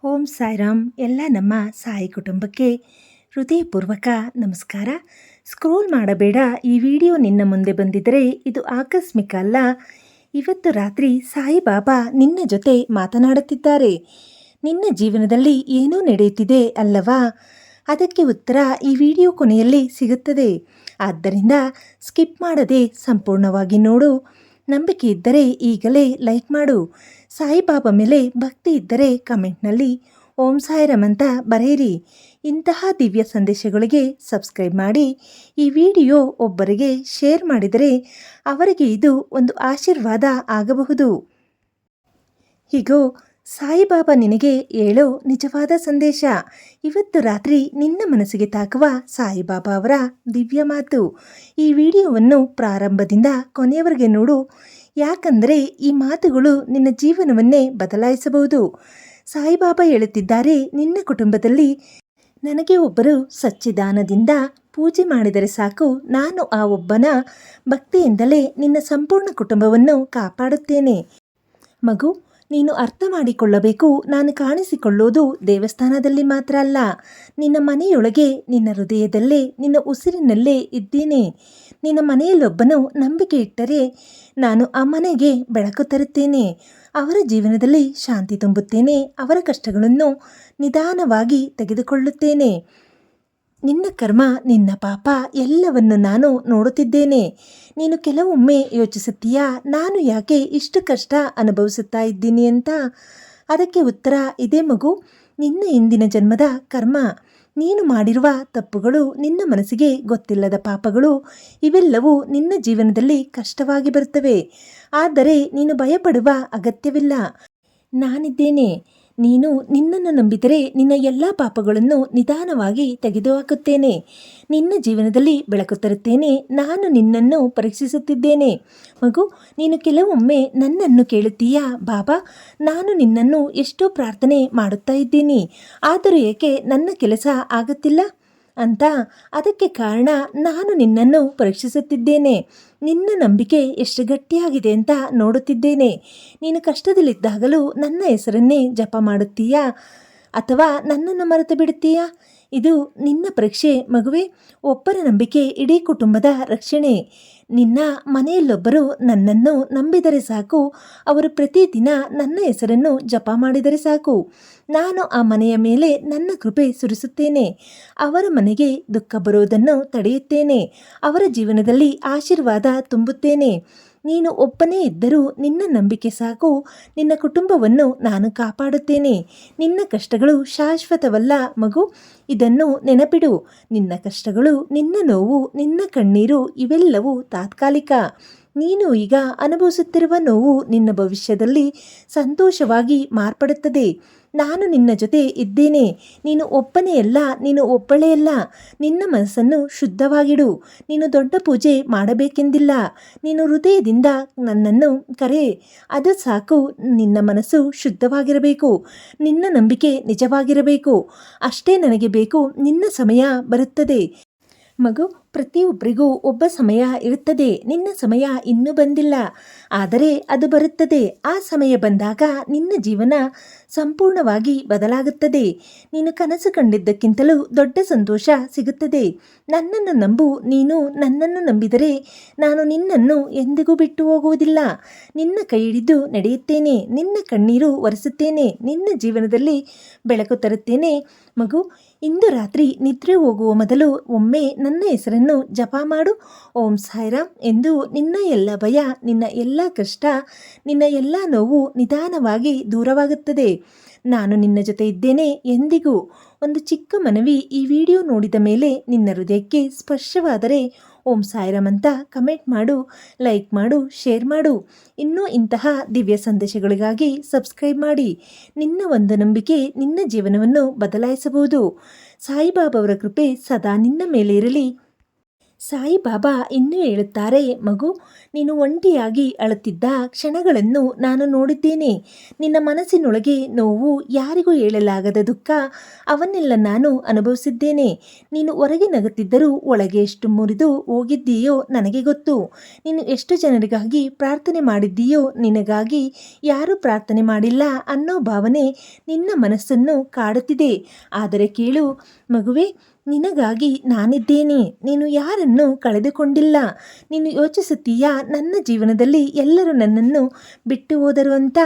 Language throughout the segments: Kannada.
ಓಂ ಸಾಯಿರಾಮ್. ಎಲ್ಲ ನಮ್ಮ ಸಾಯಿ ಕುಟುಂಬಕ್ಕೆ ಹೃದಯಪೂರ್ವಕ ನಮಸ್ಕಾರ. ಸ್ಕ್ರೋಲ್ ಮಾಡಬೇಡ, ಈ ವಿಡಿಯೋ ನಿನ್ನ ಮುಂದೆ ಬಂದಿದ್ದರೆ ಇದು ಆಕಸ್ಮಿಕ ಅಲ್ಲ. ಇವತ್ತು ರಾತ್ರಿ ಸಾಯಿಬಾಬಾ ನಿನ್ನ ಜೊತೆ ಮಾತನಾಡುತ್ತಿದ್ದಾರೆ. ನಿನ್ನ ಜೀವನದಲ್ಲಿ ಏನೋ ನಡೆಯುತ್ತಿದೆ ಅಲ್ಲವಾ? ಅದಕ್ಕೆ ಉತ್ತರ ಈ ವಿಡಿಯೋ ಕೊನೆಯಲ್ಲಿ ಸಿಗುತ್ತದೆ. ಆದ್ದರಿಂದ ಸ್ಕಿಪ್ ಮಾಡದೆ ಸಂಪೂರ್ಣವಾಗಿ ನೋಡು. ನಂಬಿಕೆ ಇದ್ದರೆ ಈಗಲೇ ಲೈಕ್ ಮಾಡು. ಸಾಯಿಬಾಬಾ ಮೇಲೆ ಭಕ್ತಿ ಇದ್ದರೆ ಕಮೆಂಟ್ನಲ್ಲಿ ಓಂ ಸಾಯಿರಾಮ್ ಅಂತ ಬರೆಯಿರಿ. ಇಂತಹ ದಿವ್ಯ ಸಂದೇಶಗಳಿಗೆ ಸಬ್ಸ್ಕ್ರೈಬ್ ಮಾಡಿ. ಈ ವಿಡಿಯೋ ಒಬ್ಬರಿಗೆ ಶೇರ್ ಮಾಡಿದರೆ ಅವರಿಗೆ ಇದು ಒಂದು ಆಶೀರ್ವಾದ ಆಗಬಹುದು. ಹೀಗೋ ಸಾಯಿಬಾಬಾ ನಿನಗೆ ಹೇಳೋ ನಿಜವಾದ ಸಂದೇಶ. ಇವತ್ತು ರಾತ್ರಿ ನಿನ್ನ ಮನಸ್ಸಿಗೆ ತಾಕುವ ಸಾಯಿಬಾಬಾ ಅವರ ದಿವ್ಯ ಮಾತು. ಈ ವಿಡಿಯೋವನ್ನು ಪ್ರಾರಂಭದಿಂದ ಕೊನೆಯವರೆಗೆ ನೋಡು, ಯಾಕಂದರೆ ಈ ಮಾತುಗಳು ನಿನ್ನ ಜೀವನವನ್ನೇ ಬದಲಾಯಿಸಬಹುದು. ಸಾಯಿಬಾಬಾ ಹೇಳುತ್ತಿದ್ದಾರೆ, ನಿನ್ನ ಕುಟುಂಬದಲ್ಲಿ ನನಗೆ ಒಬ್ಬರು ಸಚ್ಚಿದಾನದಿಂದ ಪೂಜೆ ಮಾಡಿದರೆ ಸಾಕು, ನಾನು ಆ ಒಬ್ಬನ ಭಕ್ತಿಯಿಂದಲೇ ನಿನ್ನ ಸಂಪೂರ್ಣ ಕುಟುಂಬವನ್ನು ಕಾಪಾಡುತ್ತೇನೆ. ಮಗು, ನೀನು ಅರ್ಥ ಮಾಡಿಕೊಳ್ಳಬೇಕು, ನಾನು ಕಾಣಿಸಿಕೊಳ್ಳೋದು ದೇವಸ್ಥಾನದಲ್ಲಿ ಮಾತ್ರ ಅಲ್ಲ, ನಿನ್ನ ಮನೆಯೊಳಗೆ, ನಿನ್ನ ಹೃದಯದಲ್ಲೇ, ನಿನ್ನ ಉಸಿರಿನಲ್ಲೇ ಇದ್ದೇನೆ. ನಿನ್ನ ಮನೆಯಲ್ಲೊಬ್ಬನು ನಂಬಿಕೆ ಇಟ್ಟರೆ ನಾನು ಆ ಮನೆಗೆ ಬೆಳಕು ತರುತ್ತೇನೆ. ಅವರ ಜೀವನದಲ್ಲಿ ಶಾಂತಿ ತುಂಬುತ್ತೇನೆ. ಅವರ ಕಷ್ಟಗಳನ್ನು ನಿಧಾನವಾಗಿ ತೆಗೆದುಕೊಳ್ಳುತ್ತೇನೆ. ನಿನ್ನ ಕರ್ಮ, ನಿನ್ನ ಪಾಪ ಎಲ್ಲವನ್ನು ನಾನು ನೋಡುತ್ತಿದ್ದೇನೆ. ನೀನು ಕೆಲವೊಮ್ಮೆ ಯೋಚಿಸುತ್ತೀಯಾ, ನಾನು ಯಾಕೆ ಇಷ್ಟು ಕಷ್ಟ ಅನುಭವಿಸುತ್ತಾ ಇದ್ದೀನಿ ಅಂತ? ಅದಕ್ಕೆ ಉತ್ತರ ಇದೆ ಮಗು, ನಿನ್ನ ಹಿಂದಿನ ಜನ್ಮದ ಕರ್ಮ. ನೀನು ಮಾಡಿರುವ ತಪ್ಪುಗಳು, ನಿನ್ನ ಮನಸ್ಸಿಗೆ ಗೊತ್ತಿಲ್ಲದ ಪಾಪಗಳು, ಇವೆಲ್ಲವೂ ನಿನ್ನ ಜೀವನದಲ್ಲಿ ಕಷ್ಟವಾಗಿ ಬರುತ್ತವೆ. ಆದರೆ ನೀನು ಭಯಪಡುವ ಅಗತ್ಯವಿಲ್ಲ. ನಾನಿದ್ದೇನೆ. ನೀನು ನಿನ್ನನ್ನು ನಂಬಿದರೆ ನಿನ್ನ ಎಲ್ಲ ಪಾಪಗಳನ್ನು ನಿಧಾನವಾಗಿ ತೆಗೆದುಹಾಕುತ್ತೇನೆ. ನಿನ್ನ ಜೀವನದಲ್ಲಿ ಬೆಳಕು ತರುತ್ತೇನೆ. ನಾನು ನಿನ್ನನ್ನು ಪರೀಕ್ಷಿಸುತ್ತಿದ್ದೇನೆ. ಮಗು, ನೀನು ಕೆಲವೊಮ್ಮೆ ನನ್ನನ್ನು ಕೇಳುತ್ತೀಯಾ, ಬಾಬಾ ನಾನು ನಿನ್ನನ್ನು ಎಷ್ಟೋ ಪ್ರಾರ್ಥನೆ ಮಾಡುತ್ತಾ ಇದ್ದೀನಿ, ಆದರೂ ಏಕೆ ನನ್ನ ಕೆಲಸ ಆಗುತ್ತಿಲ್ಲ ಅಂತ? ಅದಕ್ಕೆ ಕಾರಣ ನಾನು ನಿನ್ನನ್ನು ಪರೀಕ್ಷಿಸುತ್ತಿದ್ದೇನೆ. ನಿನ್ನ ನಂಬಿಕೆ ಎಷ್ಟು ಗಟ್ಟಿಯಾಗಿದೆ ಅಂತ ನೋಡುತ್ತಿದ್ದೇನೆ. ನೀನು ಕಷ್ಟದಲ್ಲಿದ್ದಾಗಲೂ ನನ್ನ ಹೆಸರನ್ನೇ ಜಪ ಮಾಡುತ್ತೀಯಾ ಅಥವಾ ನನ್ನನ್ನು ಮರೆತು ಬಿಡುತ್ತೀಯಾ? ಇದು ನಿನ್ನ ಪರೀಕ್ಷೆ ಮಗುವೆ. ಒಬ್ಬರ ನಂಬಿಕೆ ಇಡೀ ಕುಟುಂಬದ ರಕ್ಷಣೆ. ನಿನ್ನ ಮನೆಯಲ್ಲೊಬ್ಬರು ನನ್ನನ್ನು ನಂಬಿದರೆ ಸಾಕು, ಅವರು ಪ್ರತಿದಿನ ನನ್ನ ಹೆಸರನ್ನು ಜಪ ಮಾಡಿದರೆ ಸಾಕು, ನಾನು ಆ ಮನೆಯ ಮೇಲೆ ನನ್ನ ಕೃಪೆ ಸುರಿಸುತ್ತೇನೆ. ಅವರ ಮನೆಗೆ ದುಃಖ ಬರುವುದನ್ನು ತಡೆಯುತ್ತೇನೆ. ಅವರ ಜೀವನದಲ್ಲಿ ಆಶೀರ್ವಾದ ತುಂಬುತ್ತೇನೆ. ನೀನು ಒಬ್ಬನೇ ಇದ್ದರೂ ನಿನ್ನ ನಂಬಿಕೆ ಸಾಕು, ನಿನ್ನ ಕುಟುಂಬವನ್ನು ನಾನು ಕಾಪಾಡುತ್ತೇನೆ. ನಿನ್ನ ಕಷ್ಟಗಳು ಶಾಶ್ವತವಲ್ಲ ಮಗು, ಇದನ್ನು ನೆನಪಿಡು. ನಿನ್ನ ಕಷ್ಟಗಳು, ನಿನ್ನ ನೋವು, ನಿನ್ನ ಕಣ್ಣೀರು ಇವೆಲ್ಲವೂ ತಾತ್ಕಾಲಿಕ. ನೀನು ಈಗ ಅನುಭವಿಸುತ್ತಿರುವ ನೋವು ನಿನ್ನ ಭವಿಷ್ಯದಲ್ಲಿ ಸಂತೋಷವಾಗಿ ಮಾರ್ಪಡುತ್ತದೆ. ನಾನು ನಿನ್ನ ಜೊತೆ ಇದ್ದೇನೆ. ನೀನು ಒಬ್ಬನೇ ಅಲ್ಲ, ನೀನು ಒಬ್ಬಳೇ ಅಲ್ಲ. ನಿನ್ನ ಮನಸ್ಸನ್ನು ಶುದ್ಧವಾಗಿಡು. ನೀನು ದೊಡ್ಡ ಪೂಜೆ ಮಾಡಬೇಕೆಂದಿಲ್ಲ. ನೀನು ಹೃದಯದಿಂದ ನನ್ನನ್ನು ಕರೆ, ಅದು ಸಾಕು. ನಿನ್ನ ಮನಸ್ಸು ಶುದ್ಧವಾಗಿರಬೇಕು, ನಿನ್ನ ನಂಬಿಕೆ ನಿಜವಾಗಿರಬೇಕು. ಅಷ್ಟೇ ನನಗೆ ಬೇಕು. ನಿನ್ನ ಸಮಯ ಬರುತ್ತದೆ ಮಗು. ಪ್ರತಿಯೊಬ್ಬರಿಗೂ ಒಬ್ಬ ಸಮಯ ಇರುತ್ತದೆ. ನಿನ್ನ ಸಮಯ ಇನ್ನೂ ಬಂದಿಲ್ಲ, ಆದರೆ ಅದು ಬರುತ್ತದೆ. ಆ ಸಮಯ ಬಂದಾಗ ನಿನ್ನ ಜೀವನ ಸಂಪೂರ್ಣವಾಗಿ ಬದಲಾಗುತ್ತದೆ. ನೀನು ಕನಸು ಕಂಡಿದ್ದಕ್ಕಿಂತಲೂ ದೊಡ್ಡ ಸಂತೋಷ ಸಿಗುತ್ತದೆ. ನನ್ನನ್ನು ನಂಬು. ನೀನು ನನ್ನನ್ನು ನಂಬಿದರೆ ನಾನು ನಿನ್ನನ್ನು ಎಂದಿಗೂ ಬಿಟ್ಟು ಹೋಗುವುದಿಲ್ಲ. ನಿನ್ನ ಕೈ ಹಿಡಿದು ನಡೆಯುತ್ತೇನೆ. ನಿನ್ನ ಕಣ್ಣೀರು ಒರೆಸುತ್ತೇನೆ. ನಿನ್ನ ಜೀವನದಲ್ಲಿ ಬೆಳಕು ತರುತ್ತೇನೆ ಮಗು. ಇಂದು ರಾತ್ರಿ ನಿದ್ರೆ ಹೋಗುವ ಮೊದಲು ಒಮ್ಮೆ ನನ್ನ ಹೆಸರನ್ನು ಜಪ ಮಾಡು, ಓಂ ಸಾಯಿರಾಮ್ ಎಂದು. ನಿನ್ನ ಎಲ್ಲ ಭಯ, ನಿನ್ನ ಎಲ್ಲ ಕಷ್ಟ, ನಿನ್ನ ಎಲ್ಲ ನೋವು ನಿಧಾನವಾಗಿ ದೂರವಾಗುತ್ತದೆ. ನಾನು ನಿನ್ನ ಜೊತೆ ಇದ್ದೇನೆ ಎಂದಿಗೂ. ಒಂದು ಚಿಕ್ಕ ಮನವಿ, ಈ ವಿಡಿಯೋ ನೋಡಿದ ಮೇಲೆ ನಿನ್ನ ಹೃದಯಕ್ಕೆ ಸ್ಪರ್ಶವಾದರೆ ಓಂ ಸಾಯಿರಾಮ್ ಅಂತ ಕಮೆಂಟ್ ಮಾಡು, ಲೈಕ್ ಮಾಡು, ಶೇರ್ ಮಾಡು. ಇನ್ನೂ ಇಂತಹ ದಿವ್ಯ ಸಂದೇಶಗಳಿಗಾಗಿ ಸಬ್ಸ್ಕ್ರೈಬ್ ಮಾಡಿ. ನಿನ್ನ ಒಂದು ನಂಬಿಕೆ ನಿನ್ನ ಜೀವನವನ್ನು ಬದಲಾಯಿಸಬಹುದು. ಸಾಯಿಬಾಬಾ ಅವರ ಕೃಪೆ ಸದಾ ನಿನ್ನ ಮೇಲೆ ಇರಲಿ. ಸಾಯಿಬಾಬಾ ಇನ್ನೂ ಹೇಳುತ್ತಾರೆ, ಮಗು, ನೀನು ಒಂಟಿಯಾಗಿ ಅಳುತ್ತಿದ್ದ ಕ್ಷಣಗಳನ್ನು ನಾನು ನೋಡಿದ್ದೇನೆ. ನಿನ್ನ ಮನಸ್ಸಿನೊಳಗೆ ನೋವು, ಯಾರಿಗೂ ಹೇಳಲಾಗದ ದುಃಖ, ಅವನ್ನೆಲ್ಲ ನಾನು ಅನುಭವಿಸಿದ್ದೇನೆ. ನೀನು ಹೊರಗೆ ನಗುತ್ತಿದ್ದರೂ ಒಳಗೆ ಎಷ್ಟು ಮುರಿದು ಹೋಗಿದ್ದೀಯೋ ನನಗೆ ಗೊತ್ತು. ನೀನು ಎಷ್ಟು ಜನರಿಗಾಗಿ ಪ್ರಾರ್ಥನೆ ಮಾಡಿದ್ದೀಯೋ ನಿನಗಾಗಿ ಯಾರೂ ಪ್ರಾರ್ಥನೆ ಮಾಡಿಲ್ಲ ಅನ್ನೋ ಭಾವನೆ ನಿನ್ನ ಮನಸ್ಸನ್ನು ಕಾಡುತ್ತಿದೆ. ಆದರೆ ಕೇಳು ಮಗುವೆ, ನಿನಗಾಗಿ ನಾನಿದ್ದೇನೆ. ನೀನು ಯಾರನ್ನು ಕಳೆದುಕೊಂಡಿಲ್ಲ. ನೀನು ಯೋಚಿಸುತ್ತೀಯಾ ನನ್ನ ಜೀವನದಲ್ಲಿ ಎಲ್ಲರೂ ನನ್ನನ್ನು ಬಿಟ್ಟು ಹೋದರು ಅಂತ.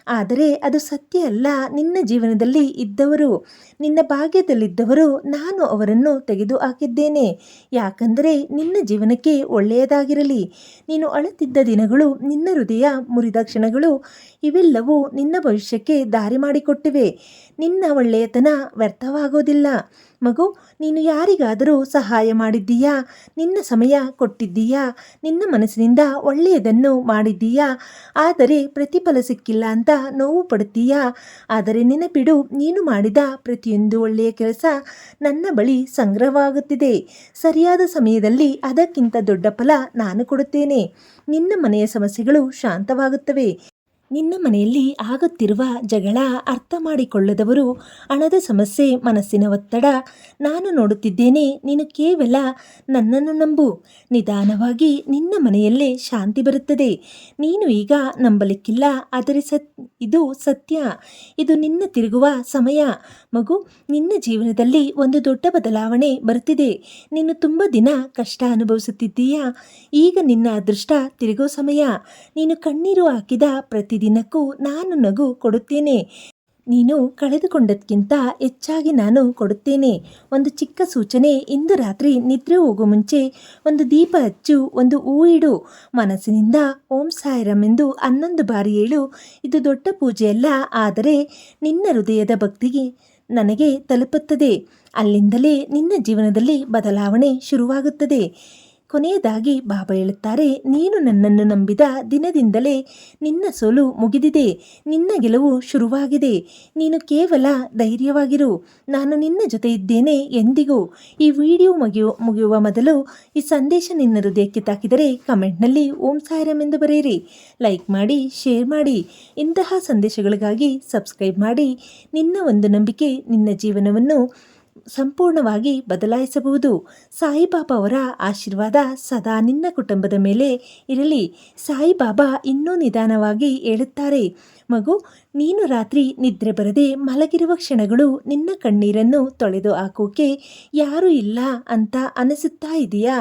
ಆದರೆ ಅದು ಸತ್ಯ ಅಲ್ಲ. ನಿನ್ನ ಜೀವನದಲ್ಲಿ ಇದ್ದವರು, ನಿನ್ನ ಭಾಗ್ಯದಲ್ಲಿದ್ದವರು, ನಾನು ಅವರನ್ನು ತೆಗೆದು ಹಾಕಿದ್ದೇನೆ. ಯಾಕಂದರೆ ನಿನ್ನ ಜೀವನಕ್ಕೆ ಒಳ್ಳೆಯದಾಗಿರಲಿ. ನೀನು ಅಳುತ್ತಿದ್ದ ದಿನಗಳು, ನಿನ್ನ ಹೃದಯ ಮುರಿದ ಕ್ಷಣಗಳು, ಇವೆಲ್ಲವೂ ನಿನ್ನ ಭವಿಷ್ಯಕ್ಕೆ ದಾರಿ ಮಾಡಿಕೊಟ್ಟಿವೆ. ನಿನ್ನ ಒಳ್ಳೆಯತನ ವ್ಯರ್ಥವಾಗೋದಿಲ್ಲ. ಮಗು, ನೀನು ಯಾರಿಗಾದರೂ ಸಹಾಯ ಮಾಡಿದ್ದೀಯಾ? ನಿನ್ನ ಸಮಯ ಕೊಟ್ಟಿದ್ದೀಯಾ? ನಿನ್ನ ಮನಸ್ಸಿನಿಂದ ಒಳ್ಳೆಯದನ್ನು ಮಾಡಿದ್ದೀಯಾ? ಆದರೆ ಪ್ರತಿಫಲ ಸಿಕ್ಕಿಲ್ಲ ಅಂತ ನೋವು ಪಡುತ್ತೀಯಾ? ಆದರೆ ನೆನಪಿಡು, ನೀನು ಮಾಡಿದ ಪ್ರತಿಯೊಂದು ಒಳ್ಳೆಯ ಕೆಲಸ ನನ್ನ ಬಳಿ ಸಂಗ್ರಹವಾಗುತ್ತಿದೆ. ಸರಿಯಾದ ಸಮಯದಲ್ಲಿ ಅದಕ್ಕಿಂತ ದೊಡ್ಡ ಫಲ ನಾನು ಕೊಡುತ್ತೇನೆ. ನಿನ್ನ ಮನೆಯ ಸಮಸ್ಯೆಗಳು ಶಾಂತವಾಗುತ್ತವೆ. ನಿನ್ನ ಮನೆಯಲ್ಲಿ ಆಗುತ್ತಿರುವ ಜಗಳ ಅರ್ಥ ಮಾಡಿಕೊಳ್ಳದವರು, ಹಣದ ಸಮಸ್ಯೆ, ಮನಸ್ಸಿನ ಒತ್ತಡ ನಾನು ನೋಡುತ್ತಿದ್ದೇನೆ. ನೀನು ಕೇವಲ ನನ್ನನ್ನು ನಂಬು. ನಿಧಾನವಾಗಿ ನಿನ್ನ ಮನೆಯಲ್ಲೇ ಶಾಂತಿ ಬರುತ್ತದೆ. ನೀನು ಈಗ ನಂಬಲಿಕ್ಕಿಲ್ಲ, ಆದರೆ ಇದು ಸತ್ಯ. ಇದು ನಿನ್ನ ತಿರುಗುವ ಸಮಯ. ಮಗು, ನಿನ್ನ ಜೀವನದಲ್ಲಿ ಒಂದು ದೊಡ್ಡ ಬದಲಾವಣೆ ಬರುತ್ತಿದೆ. ನೀನು ತುಂಬ ದಿನ ಕಷ್ಟ ಅನುಭವಿಸುತ್ತಿದ್ದೀಯಾ? ಈಗ ನಿನ್ನ ಅದೃಷ್ಟ ತಿರುಗೋ ಸಮಯ. ನೀನು ಕಣ್ಣೀರು ಹಾಕಿದ ಪ್ರತಿದಿನಕ್ಕೂ ನಾನು ನಗು ಕೊಡುತ್ತೇನೆ. ನೀನು ಕಳೆದುಕೊಂಡದ್ಕಿಂತ ಹೆಚ್ಚಾಗಿ ನಾನು ಕೊಡುತ್ತೇನೆ. ಒಂದು ಚಿಕ್ಕ ಸೂಚನೆ, ಇಂದು ರಾತ್ರಿ ನಿದ್ರೆ ಹೋಗೋ ಮುಂಚೆ ಒಂದು ದೀಪ ಹಚ್ಚು, ಒಂದು ಹೂ ಇಡು, ಮನಸ್ಸಿನಿಂದ ಓಂ ಸಾಯಿರಾಮ್ ಎಂದು 11 ಬಾರಿ ಹೇಳು. ಇದು ದೊಡ್ಡ ಪೂಜೆಯಲ್ಲ, ಆದರೆ ನಿನ್ನ ಹೃದಯದ ಭಕ್ತಿಗೆ ನನಗೆ ತಲುಪುತ್ತದೆ. ಅಲ್ಲಿಂದಲೇ ನಿನ್ನ ಜೀವನದಲ್ಲಿ ಬದಲಾವಣೆ ಶುರುವಾಗುತ್ತದೆ. ಕೊನೆಯದಾಗಿ ಬಾಬಾ ಹೇಳುತ್ತಾರೆ, ನೀನು ನನ್ನನ್ನು ನಂಬಿದ ದಿನದಿಂದಲೇ ನಿನ್ನ ಸೋಲು ಮುಗಿದಿದೆ. ನಿನ್ನ ಗೆಲುವು ಶುರುವಾಗಿದೆ. ನೀನು ಕೇವಲ ಧೈರ್ಯವಾಗಿರು. ನಾನು ನಿನ್ನ ಜೊತೆ ಇದ್ದೇನೆ ಎಂದಿಗೂ. ಈ ವಿಡಿಯೋ ಮುಗಿಯುವ ಮೊದಲು ಈ ಸಂದೇಶ ನಿನ್ನ ಹೃದಯಕ್ಕೆ ತಾಕಿದರೆ ಕಮೆಂಟ್ನಲ್ಲಿ ಓಂ ಸಾಯಿರಾಮ್ ಎಂದು ಬರೆಯಿರಿ. ಲೈಕ್ ಮಾಡಿ, ಶೇರ್ ಮಾಡಿ. ಇಂತಹ ಸಂದೇಶಗಳಿಗಾಗಿ ಸಬ್ಸ್ಕ್ರೈಬ್ ಮಾಡಿ. ನಿನ್ನ ಒಂದು ನಂಬಿಕೆ ನಿನ್ನ ಜೀವನವನ್ನು ಸಂಪೂರ್ಣವಾಗಿ ಬದಲಾಯಿಸಬಹುದು. ಸಾಯಿಬಾಬಾ ಅವರ ಆಶೀರ್ವಾದ ಸದಾ ನಿನ್ನ ಕುಟುಂಬದ ಮೇಲೆ ಇರಲಿ. ಸಾಯಿಬಾಬಾ ಇನ್ನೂ ನಿಧಾನವಾಗಿ ಹೇಳುತ್ತಾರೆ, ಮಗು, ನೀನು ರಾತ್ರಿ ನಿದ್ರೆ ಬರದೆ ಮಲಗಿರುವ ಕ್ಷಣಗಳು, ನಿನ್ನ ಕಣ್ಣೀರನ್ನು ತೊಳೆದು ಹಾಕೋಕೆ ಯಾರೂ ಇಲ್ಲ ಅಂತ ಅನಿಸುತ್ತಾ ಇದೆಯಾ?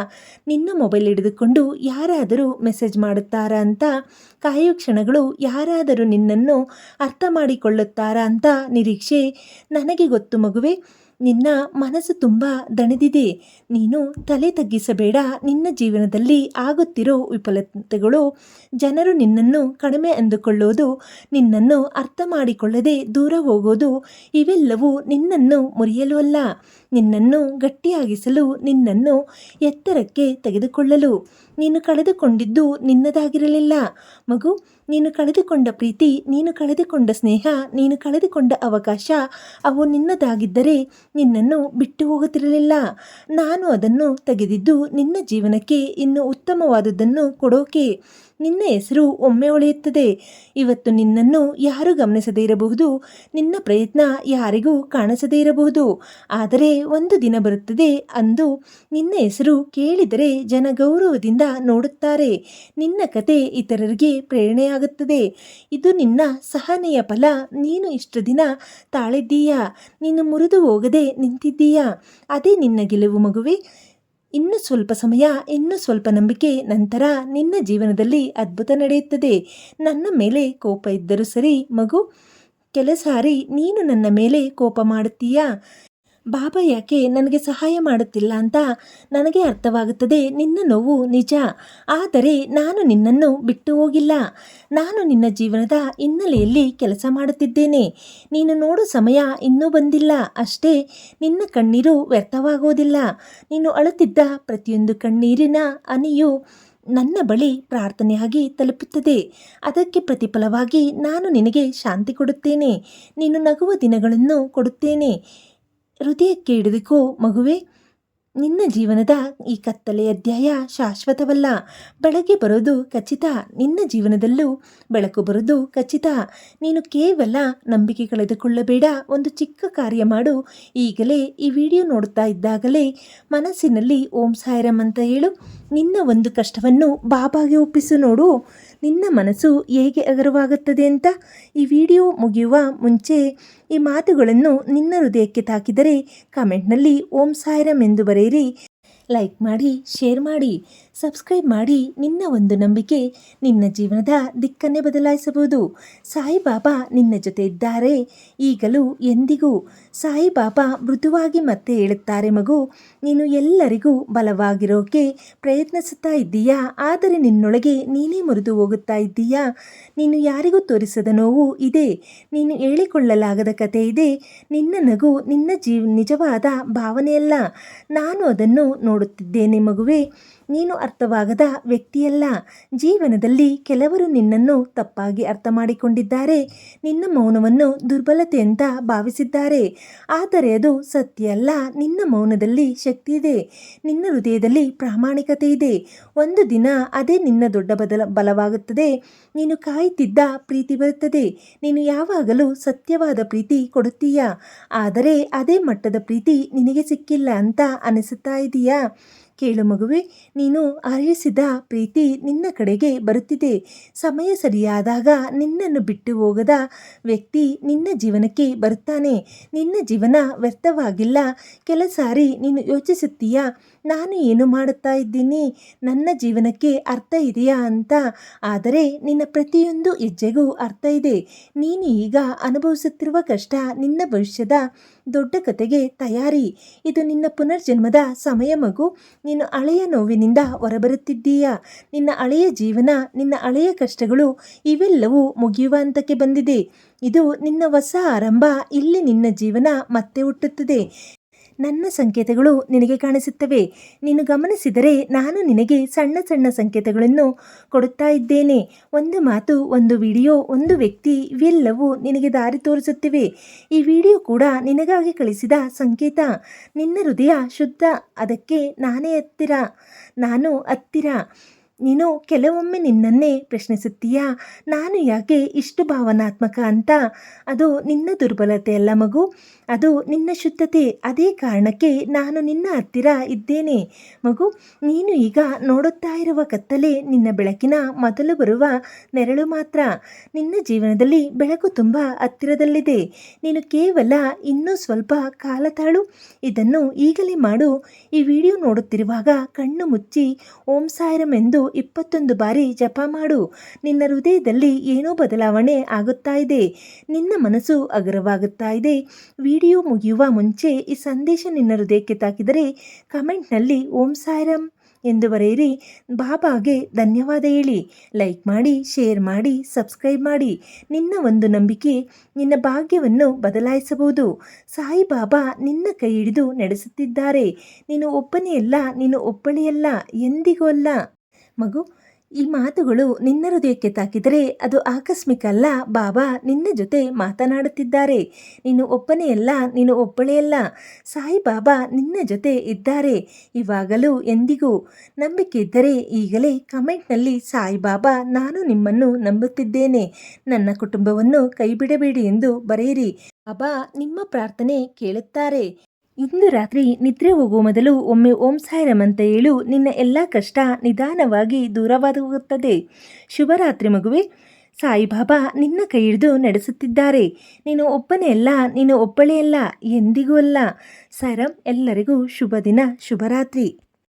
ನಿನ್ನ ಮೊಬೈಲ್ ಹಿಡಿದುಕೊಂಡು ಯಾರಾದರೂ ಮೆಸೇಜ್ ಮಾಡುತ್ತಾರಾ ಅಂತ ಕಾಯೋ ಕ್ಷಣಗಳು, ಯಾರಾದರೂ ನಿನ್ನನ್ನು ಅರ್ಥ ಮಾಡಿಕೊಳ್ಳುತ್ತಾರಾ ಅಂತ ನಿರೀಕ್ಷೆ. ನನಗೆ ಗೊತ್ತು ಮಗುವೆ, ನಿನ್ನ ಮನಸ್ಸು ತುಂಬ ದಣಿದಿದೆ. ನೀನು ತಲೆ ತಗ್ಗಿಸಬೇಡ. ನಿನ್ನ ಜೀವನದಲ್ಲಿ ಆಗುತ್ತಿರೋ ವಿಫಲತೆಗಳು, ಜನರು ನಿನ್ನನ್ನು ಕಡಿಮೆ ಅಂದುಕೊಳ್ಳೋದು, ನಿನ್ನನ್ನು ಅರ್ಥ ಮಾಡಿಕೊಳ್ಳದೆ ದೂರ ಹೋಗೋದು, ಇವೆಲ್ಲವೂ ನಿನ್ನನ್ನು ಮುರಿಯಲು ಅಲ್ಲ, ನಿನ್ನನ್ನು ಗಟ್ಟಿಯಾಗಿಸಲು, ನಿನ್ನನ್ನು ಎತ್ತರಕ್ಕೆ ತೆಗೆದುಕೊಳ್ಳಲು. ನೀನು ಕಳೆದುಕೊಂಡಿದ್ದು ನಿನ್ನದಾಗಿರಲಿಲ್ಲ ಮಗು. ನೀನು ಕಳೆದುಕೊಂಡ ಪ್ರೀತಿ, ನೀನು ಕಳೆದುಕೊಂಡ ಸ್ನೇಹ, ನೀನು ಕಳೆದುಕೊಂಡ ಅವಕಾಶ, ಅವು ನಿನ್ನದಾಗಿದ್ದರೆ ನಿನ್ನನ್ನು ಬಿಟ್ಟು ಹೋಗುತ್ತಿರಲಿಲ್ಲ. ನಾನು ಅದನ್ನು ತೆಗೆದಿದ್ದು ನಿನ್ನ ಜೀವನಕ್ಕೆ ಇನ್ನೂ ಉತ್ತಮವಾದುದನ್ನು ಕೊಡೋಕೆ. ನಿನ್ನ ಹೆಸರು ಒಮ್ಮೆ ಹೊಳೆಯುತ್ತದೆ. ಇವತ್ತು ನಿನ್ನನ್ನು ಯಾರು ಗಮನಿಸದೇ ಇರಬಹುದು, ನಿನ್ನ ಪ್ರಯತ್ನ ಯಾರಿಗೂ ಕಾಣಿಸದೇ ಇರಬಹುದು, ಆದರೆ ಒಂದು ದಿನ ಬರುತ್ತದೆ, ಅಂದು ನಿನ್ನ ಹೆಸರು ಕೇಳಿದರೆ ಜನ ಗೌರವದಿಂದ ನೋಡುತ್ತಾರೆ. ನಿನ್ನ ಕತೆ ಇತರರಿಗೆ ಪ್ರೇರಣೆಯಾಗುತ್ತದೆ. ಇದು ನಿನ್ನ ಸಹನೆಯ ಫಲ. ನೀನು ಇಷ್ಟು ದಿನ ತಾಳಿದ್ದೀಯಾ, ನೀನು ಮುರಿದು ಹೋಗದೆ ನಿಂತಿದ್ದೀಯಾ, ಅದೇ ನಿನ್ನ ಗೆಲುವು ಮಗುವೆ. ಇನ್ನು ಸ್ವಲ್ಪ ಸಮಯ, ಇನ್ನು ಸ್ವಲ್ಪ ನಂಬಿಕೆ, ನಂತರ ನಿನ್ನ ಜೀವನದಲ್ಲಿ ಅದ್ಭುತ ನಡೆಯುತ್ತದೆ. ನನ್ನ ಮೇಲೆ ಕೋಪ ಇದ್ದರೂ ಸರಿ ಮಗು, ಕೆಲ ಸಾರಿ ನೀನು ನನ್ನ ಮೇಲೆ ಕೋಪ ಮಾಡುತ್ತೀಯಾ? ಬಾಬಾ ಯಾಕೆ ನನಗೆ ಸಹಾಯ ಮಾಡುತ್ತಿಲ್ಲ ಅಂತ ನನಗೆ ಅರ್ಥವಾಗುತ್ತದೆ. ನಿನ್ನ ನೋವು ನಿಜ, ಆದರೆ ನಾನು ನಿನ್ನನ್ನು ಬಿಟ್ಟು ಹೋಗಿಲ್ಲ. ನಾನು ನಿನ್ನ ಜೀವನದ ಹಿನ್ನೆಲೆಯಲ್ಲಿ ಕೆಲಸ ಮಾಡುತ್ತಿದ್ದೇನೆ. ನೀನು ನೋಡು ಸಮಯ ಇನ್ನೂ ಬಂದಿಲ್ಲ ಅಷ್ಟೇ. ನಿನ್ನ ಕಣ್ಣೀರು ವ್ಯರ್ಥವಾಗೋದಿಲ್ಲ. ನೀನು ಅಳುತ್ತಿದ್ದ ಪ್ರತಿಯೊಂದು ಕಣ್ಣೀರಿನ ಹನಿಯು ನನ್ನ ಬಳಿ ಪ್ರಾರ್ಥನೆಯಾಗಿ ತಲುಪುತ್ತದೆ. ಅದಕ್ಕೆ ಪ್ರತಿಫಲವಾಗಿ ನಾನು ನಿನಗೆ ಶಾಂತಿ ಕೊಡುತ್ತೇನೆ. ನೀನು ನಗುವ ದಿನಗಳನ್ನು ಕೊಡುತ್ತೇನೆ. ಹೃದಯಕ್ಕೆ ಹಿಡಿದುಕೋ ಮಗುವೆ. ನಿನ್ನ ಜೀವನದ ಈ ಕತ್ತಲೆ ಅಧ್ಯಾಯ ಶಾಶ್ವತವಲ್ಲ. ಬೆಳಗ್ಗೆ ಬರೋದು ಖಚಿತ. ನಿನ್ನ ಜೀವನದಲ್ಲೂ ಬೆಳಕು ಬರೋದು ಖಚಿತ. ನೀನು ಕೇವಲ ನಂಬಿಕೆ ಕಳೆದುಕೊಳ್ಳಬೇಡ. ಒಂದು ಚಿಕ್ಕ ಕಾರ್ಯ ಮಾಡು. ಈಗಲೇ ಈ ವಿಡಿಯೋ ನೋಡ್ತಾ ಇದ್ದಾಗಲೇ ಮನಸ್ಸಿನಲ್ಲಿ ಓಂ ಸಾಯಿರಾಮ್ ಅಂತ ಹೇಳು. ನಿನ್ನ ಒಂದು ಕಷ್ಟವನ್ನು ಬಾಬಾಗೆ ಒಪ್ಪಿಸು. ನೋಡು ನಿನ್ನ ಮನಸ್ಸು ಹೇಗೆ ಹಗುರವಾಗುತ್ತದೆ ಅಂತ. ಈ ವಿಡಿಯೋ ಮುಗಿಯುವ ಮುಂಚೆ ಈ ಮಾತುಗಳನ್ನು ನಿನ್ನ ಹೃದಯಕ್ಕೆ ತಾಕಿದರೆ ಕಮೆಂಟ್ನಲ್ಲಿ ಓಂ ಸಾಯಿರಾಮ್ ಎಂದು ಬರೆಯಿರಿ. ಲೈಕ್ ಮಾಡಿ, ಶೇರ್ ಮಾಡಿ, ಸಬ್ಸ್ಕ್ರೈಬ್ ಮಾಡಿ. ನಿನ್ನ ಒಂದು ನಂಬಿಕೆ ನಿನ್ನ ಜೀವನದ ದಿಕ್ಕನ್ನೇ ಬದಲಾಯಿಸಬಹುದು. ಸಾಯಿಬಾಬಾ ನಿನ್ನ ಜೊತೆ ಇದ್ದಾರೆ ಈಗಲೂ ಎಂದಿಗೂ. ಸಾಯಿಬಾಬಾ ಮೃದುವಾಗಿ ಮತ್ತೆ ಹೇಳುತ್ತಾರೆ, ಮಗು ನೀನು ಎಲ್ಲರಿಗೂ ಬಲವಾಗಿರೋಕೆ ಪ್ರಯತ್ನಿಸುತ್ತಾ ಇದ್ದೀಯಾ, ಆದರೆ ನಿನ್ನೊಳಗೆ ನೀನೇ ಮುರಿದು ಹೋಗುತ್ತಾ ಇದ್ದೀಯಾ. ನೀನು ಯಾರಿಗೂ ತೋರಿಸದ ನೋವು ಇದೆ, ನೀನು ಹೇಳಿಕೊಳ್ಳಲಾಗದ ಕತೆ ಇದೆ. ನಿನ್ನ ನಗು ನಿನ್ನ ನಿಜವಾದ ಭಾವನೆಯಲ್ಲ. ನಾನು ಅದನ್ನು ನೋಡುತ್ತಿದ್ದೇನೆ ಮಗುವೆ. ನೀನು ಅರ್ಥವಾಗದ ವ್ಯಕ್ತಿಯಲ್ಲ. ಜೀವನದಲ್ಲಿ ಕೆಲವರು ನಿನ್ನನ್ನು ತಪ್ಪಾಗಿ ಅರ್ಥ ಮಾಡಿಕೊಂಡಿದ್ದಾರೆ. ನಿನ್ನ ಮೌನವನ್ನು ದುರ್ಬಲತೆ ಅಂತ ಭಾವಿಸಿದ್ದಾರೆ. ಆದರೆ ಅದು ಸತ್ಯ ಅಲ್ಲ. ನಿನ್ನ ಮೌನದಲ್ಲಿ ಶಕ್ತಿ ಇದೆ. ನಿನ್ನ ಹೃದಯದಲ್ಲಿ ಪ್ರಾಮಾಣಿಕತೆ ಇದೆ. ಒಂದು ದಿನ ಅದೇ ನಿನ್ನ ದೊಡ್ಡ ಬಲವಾಗುತ್ತದೆ. ನೀನು ಕಾಯುತ್ತಿದ್ದ ಪ್ರೀತಿ ಬರುತ್ತದೆ. ನೀನು ಯಾವಾಗಲೂ ಸತ್ಯವಾದ ಪ್ರೀತಿ ಕೊಡುತ್ತೀಯಾ, ಆದರೆ ಅದೇ ಮಟ್ಟದ ಪ್ರೀತಿ ನಿನಗೆ ಸಿಕ್ಕಿಲ್ಲ ಅಂತ ಅನಿಸುತ್ತಾ ಇದೆಯಾ? ಕೇಳು ಮಗುವೆ, ನೀನು ಅರಿಯಿಸಿದ ಪ್ರೀತಿ ನಿನ್ನ ಕಡೆಗೆ ಬರುತ್ತಿದೆ. ಸಮಯ ಸರಿಯಾದಾಗ ನಿನ್ನನ್ನು ಬಿಟ್ಟು ಹೋಗದ ವ್ಯಕ್ತಿ ನಿನ್ನ ಜೀವನಕ್ಕೆ ಬರುತ್ತಾನೆ. ನಿನ್ನ ಜೀವನ ವ್ಯರ್ಥವಾಗಿಲ್ಲ. ಕೆಲ ಸಾರಿ ನೀನು ಯೋಚಿಸುತ್ತೀಯಾ, ನಾನು ಏನು ಮಾಡುತ್ತಾ ಇದ್ದೀನಿ, ನನ್ನ ಜೀವನಕ್ಕೆ ಅರ್ಥ ಇದೆಯಾ ಅಂತ. ಆದರೆ ನಿನ್ನ ಪ್ರತಿಯೊಂದು ಹೆಜ್ಜೆಗೂ ಅರ್ಥ ಇದೆ. ನೀನು ಈಗ ಅನುಭವಿಸುತ್ತಿರುವ ಕಷ್ಟ ನಿನ್ನ ಭವಿಷ್ಯದ ದೊಡ್ಡ ಕತೆಗೆ ತಯಾರಿ. ಇದು ನಿನ್ನ ಪುನರ್ಜನ್ಮದ ಸಮಯ ಮಗು. ನೀನು ಹಳೆಯ ನೋವಿನಿಂದ ಹೊರಬರುತ್ತಿದ್ದೀಯಾ. ನಿನ್ನ ಹಳೆಯ ಜೀವನ, ನಿನ್ನ ಹಳೆಯ ಕಷ್ಟಗಳು ಇವೆಲ್ಲವೂ ಮುಗಿಯುವ ಹಂತಕ್ಕೆ ಬಂದಿದೆ. ಇದು ನಿನ್ನ ಹೊಸ ಆರಂಭ. ಇಲ್ಲಿ ನಿನ್ನ ಜೀವನ ಮತ್ತೆ ಹುಟ್ಟುತ್ತದೆ. ನನ್ನ ಸಂಕೇತಗಳು ನಿನಗೆ ಕಾಣಿಸುತ್ತವೆ. ನೀನು ಗಮನಿಸಿದರೆ ನಾನು ನಿನಗೆ ಸಣ್ಣ ಸಣ್ಣ ಸಂಕೇತಗಳನ್ನು ಕೊಡುತ್ತಾ ಇದ್ದೇನೆ. ಒಂದು ಮಾತು, ಒಂದು ವಿಡಿಯೋ, ಒಂದು ವ್ಯಕ್ತಿ, ಇವೆಲ್ಲವೂ ನಿನಗೆ ದಾರಿ ತೋರಿಸುತ್ತಿವೆ. ಈ ವಿಡಿಯೋ ಕೂಡ ನಿನಗಾಗಿ ಕಳಿಸಿದ ಸಂಕೇತ. ನಿನ್ನ ಹೃದಯ ಶುದ್ಧ, ಅದಕ್ಕೆ ನಾನು ಹತ್ತಿರ. ನೀನು ಕೆಲವೊಮ್ಮೆ ನಿನ್ನನ್ನೇ ಪ್ರಶ್ನಿಸುತ್ತೀಯಾ, ನಾನು ಯಾಕೆ ಇಷ್ಟು ಭಾವನಾತ್ಮಕ ಅಂತ. ಅದು ನಿನ್ನ ದುರ್ಬಲತೆ ಅಲ್ಲ ಮಗು, ಅದು ನಿನ್ನ ಶುದ್ಧತೆ. ಅದೇ ಕಾರಣಕ್ಕೆ ನಾನು ನಿನ್ನ ಹತ್ತಿರ ಇದ್ದೇನೆ ಮಗು. ನೀನು ಈಗ ನೋಡುತ್ತಾ ಇರುವ ಕತ್ತಲೆ ನಿನ್ನ ಬೆಳಕಿನ ಮೊದಲು ಬರುವ ನೆರಳು ಮಾತ್ರ. ನಿನ್ನ ಜೀವನದಲ್ಲಿ ಬೆಳಕು ತುಂಬ ಹತ್ತಿರದಲ್ಲಿದೆ. ನೀನು ಕೇವಲ ಇನ್ನೂ ಸ್ವಲ್ಪ ಕಾಲ ತಾಳು. ಇದನ್ನು ಈಗಲೇ ಮಾಡು. ಈ ವಿಡಿಯೋ ನೋಡುತ್ತಿರುವಾಗ ಕಣ್ಣು ಮುಚ್ಚಿ ಓಂ ಸಾಯಿರಾಮ್ ಎಂದು 21 ಬಾರಿ ಜಪ ಮಾಡು. ನಿನ್ನ ಹೃದಯದಲ್ಲಿ ಏನೋ ಬದಲಾವಣೆ ಆಗುತ್ತಾ ಇದೆ. ನಿನ್ನ ಮನಸ್ಸು ಹಗುರವಾಗುತ್ತಾ ಇದೆ. ವಿಡಿಯೋ ಮುಗಿಯುವ ಮುಂಚೆ ಈ ಸಂದೇಶ ನಿನ್ನ ಹೃದಯಕ್ಕೆ ತಾಕಿದರೆ ಕಮೆಂಟ್ನಲ್ಲಿ ಓಂ ಸಾಯಿರಾಮ್ ಎಂದು ಬರೆಯಿರಿ. ಬಾಬಾಗೆ ಧನ್ಯವಾದ ಹೇಳಿ. ಲೈಕ್ ಮಾಡಿ, ಶೇರ್ ಮಾಡಿ, ಸಬ್ಸ್ಕ್ರೈಬ್ ಮಾಡಿ. ನಿನ್ನ ಒಂದು ನಂಬಿಕೆ ನಿನ್ನ ಭಾಗ್ಯವನ್ನು ಬದಲಾಯಿಸಬಹುದು. ಸಾಯಿಬಾಬಾ ನಿನ್ನ ಕೈ ಹಿಡಿದು ನಡೆಸುತ್ತಿದ್ದಾರೆ. ನೀನು ಒಬ್ಬನೇ ಅಲ್ಲ, ನೀನು ಒಬ್ಬಳೆಯಲ್ಲ, ಎಂದಿಗೂ ಅಲ್ಲ ಮಗು. ಈ ಮಾತುಗಳು ನಿನ್ನ ಹೃದಯಕ್ಕೆ ತಾಕಿದರೆ ಅದು ಆಕಸ್ಮಿಕ ಅಲ್ಲ. ಬಾಬಾ ನಿನ್ನ ಜೊತೆ ಮಾತನಾಡುತ್ತಿದ್ದಾರೆ. ನೀನು ಒಬ್ಬನೇ ಅಲ್ಲ, ನೀನು ಒಬ್ಬಳೇ ಅಲ್ಲ. ಸಾಯಿಬಾಬಾ ನಿನ್ನ ಜೊತೆ ಇದ್ದಾರೆ ಇವಾಗಲೂ, ಎಂದಿಗೂ. ನಂಬಿಕೆ ಇದ್ದರೆ ಈಗಲೇ ಕಮೆಂಟ್ನಲ್ಲಿ ಸಾಯಿಬಾಬಾ ನಾನು ನಿಮ್ಮನ್ನು ನಂಬುತ್ತಿದ್ದೇನೆ, ನನ್ನ ಕುಟುಂಬವನ್ನು ಕೈಬಿಡಬೇಡಿ ಎಂದು ಬರೆಯಿರಿ. ಬಾಬಾ ನಿಮ್ಮ ಪ್ರಾರ್ಥನೆ ಕೇಳುತ್ತಾರೆ. ಇಂದು ರಾತ್ರಿ ನಿದ್ರೆ ಹೋಗುವ ಮೊದಲು ಒಮ್ಮೆ ಓಂ ಸಾಯಿರಾಮ್ ಅಂತ ಹೇಳು. ನಿನ್ನ ಎಲ್ಲ ಕಷ್ಟ ನಿಧಾನವಾಗಿ ದೂರವಾಗುತ್ತದೆ. ಶುಭರಾತ್ರಿ ಮಗುವೆ. ಸಾಯಿಬಾಬಾ ನಿನ್ನ ಕೈ ಹಿಡಿದು ನಡೆಸುತ್ತಿದ್ದಾರೆ. ನೀನು ಒಬ್ಬನೇ ಅಲ್ಲ, ನೀನು ಒಬ್ಬಳೇ ಅಲ್ಲ, ಎಂದಿಗೂ ಅಲ್ಲ. ಸಾಯಿರಾಮ್. ಎಲ್ಲರಿಗೂ ಶುಭ ದಿನ, ಶುಭರಾತ್ರಿ.